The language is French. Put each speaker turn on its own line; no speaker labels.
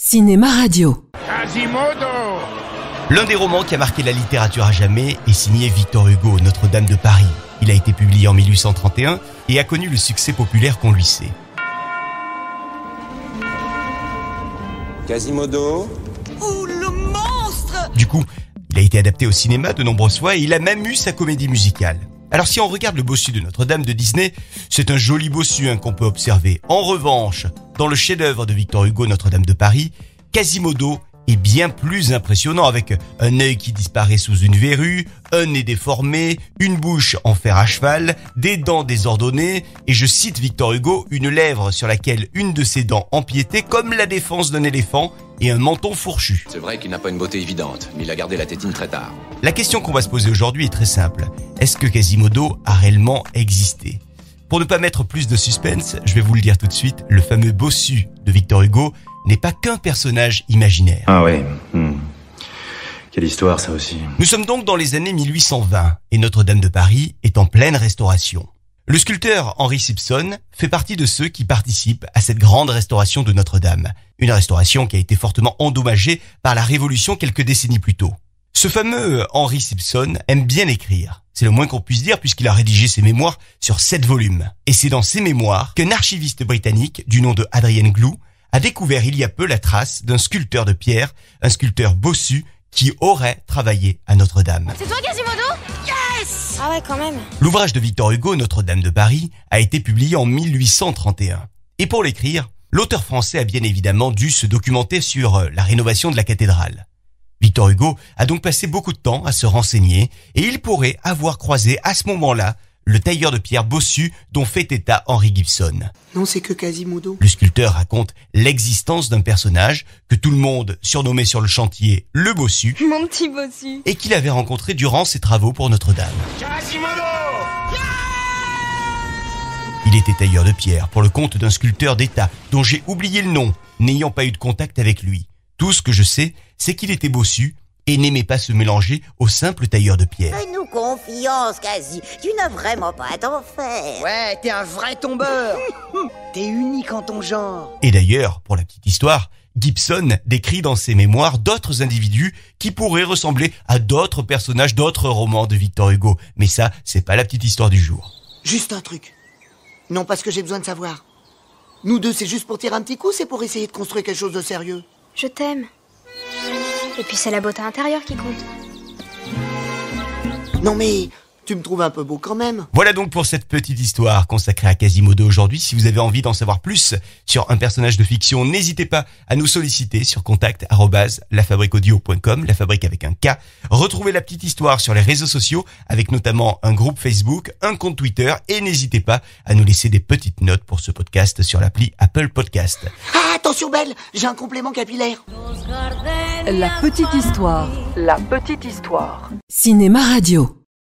Cinéma Radio.
Quasimodo!
L'un des romans qui a marqué la littérature à jamais est signé Victor Hugo, Notre-Dame de Paris. Il a été publié en 1831 et a connu le succès populaire qu'on lui sait.
Quasimodo.
Oh, le monstre!
Du coup, il a été adapté au cinéma de nombreuses fois et il a même eu sa comédie musicale. Alors si on regarde le bossu de Notre-Dame de Disney, c'est un joli bossu qu'on peut observer. En revanche, dans le chef-d'œuvre de Victor Hugo, Notre-Dame de Paris, Quasimodo est bien plus impressionnant avec un œil qui disparaît sous une verrue, un nez déformé, une bouche en fer à cheval, des dents désordonnées et je cite Victor Hugo, une lèvre sur laquelle une de ses dents empiétait comme la défense d'un éléphant et un menton fourchu.
C'est vrai qu'il n'a pas une beauté évidente, mais il a gardé la tétine très tard.
La question qu'on va se poser aujourd'hui est très simple. Est-ce que Quasimodo a réellement existé ? Pour ne pas mettre plus de suspense, je vais vous le dire tout de suite, le fameux bossu de Victor Hugo n'est pas qu'un personnage imaginaire.
Ah ouais. Quelle histoire ça aussi.
Nous sommes donc dans les années 1820 et Notre-Dame de Paris est en pleine restauration. Le sculpteur Henri Simpson fait partie de ceux qui participent à cette grande restauration de Notre-Dame. Une restauration qui a été fortement endommagée par la Révolution quelques décennies plus tôt. Ce fameux Henri Simpson aime bien écrire. C'est le moins qu'on puisse dire puisqu'il a rédigé ses mémoires sur 7 volumes. Et c'est dans ces mémoires qu'un archiviste britannique du nom de Adrian Glue a découvert il y a peu la trace d'un sculpteur de pierre, un sculpteur bossu qui aurait travaillé à Notre-Dame.
C'est toi Quasimodo ? Yes ! Ah ouais, quand même.
L'ouvrage de Victor Hugo, Notre-Dame de Paris, a été publié en 1831. Et pour l'écrire, l'auteur français a bien évidemment dû se documenter sur la rénovation de la cathédrale. Victor Hugo a donc passé beaucoup de temps à se renseigner et il pourrait avoir croisé à ce moment-là le tailleur de pierre bossu dont fait état Henry Gibson.
Non, c'est que Quasimodo.
Le sculpteur raconte l'existence d'un personnage que tout le monde surnommait sur le chantier le bossu
Mon petit bossu.
et qu'il avait rencontré durant ses travaux pour Notre-Dame.
Quasimodo!
Il était tailleur de pierre pour le compte d'un sculpteur d'État dont j'ai oublié le nom, n'ayant pas eu de contact avec lui. Tout ce que je sais, c'est qu'il était bossu et n'aimait pas se mélanger aux simples tailleurs de pierre.
Fais-nous confiance, Quasi. Tu n'as vraiment pas à t'en faire.
Ouais, t'es un vrai tombeur. T'es unique en ton genre.
Et d'ailleurs, pour la petite histoire, Gibson décrit dans ses mémoires d'autres individus qui pourraient ressembler à d'autres personnages d'autres romans de Victor Hugo. Mais ça, c'est pas la petite histoire du jour.
Juste un truc. Non, parce que j'ai besoin de savoir. Nous deux, c'est juste pour tirer un petit coup, c'est pour essayer de construire quelque chose de sérieux.
Je t'aime. Et puis c'est la beauté intérieure qui compte.
Non mais, tu me trouves un peu beau quand même.
Voilà donc pour cette petite histoire consacrée à Quasimodo aujourd'hui. Si vous avez envie d'en savoir plus sur un personnage de fiction, n'hésitez pas à nous solliciter sur contact@lafabriqueaudio.com, la fabrique avec un K. Retrouvez la petite histoire sur les réseaux sociaux avec notamment un groupe Facebook, un compte Twitter et n'hésitez pas à nous laisser des petites notes pour ce podcast sur l'appli Apple Podcast.
Ah, attention Belle, j'ai un complément capillaire.
La petite histoire.
La petite histoire.
Cinéma Radio.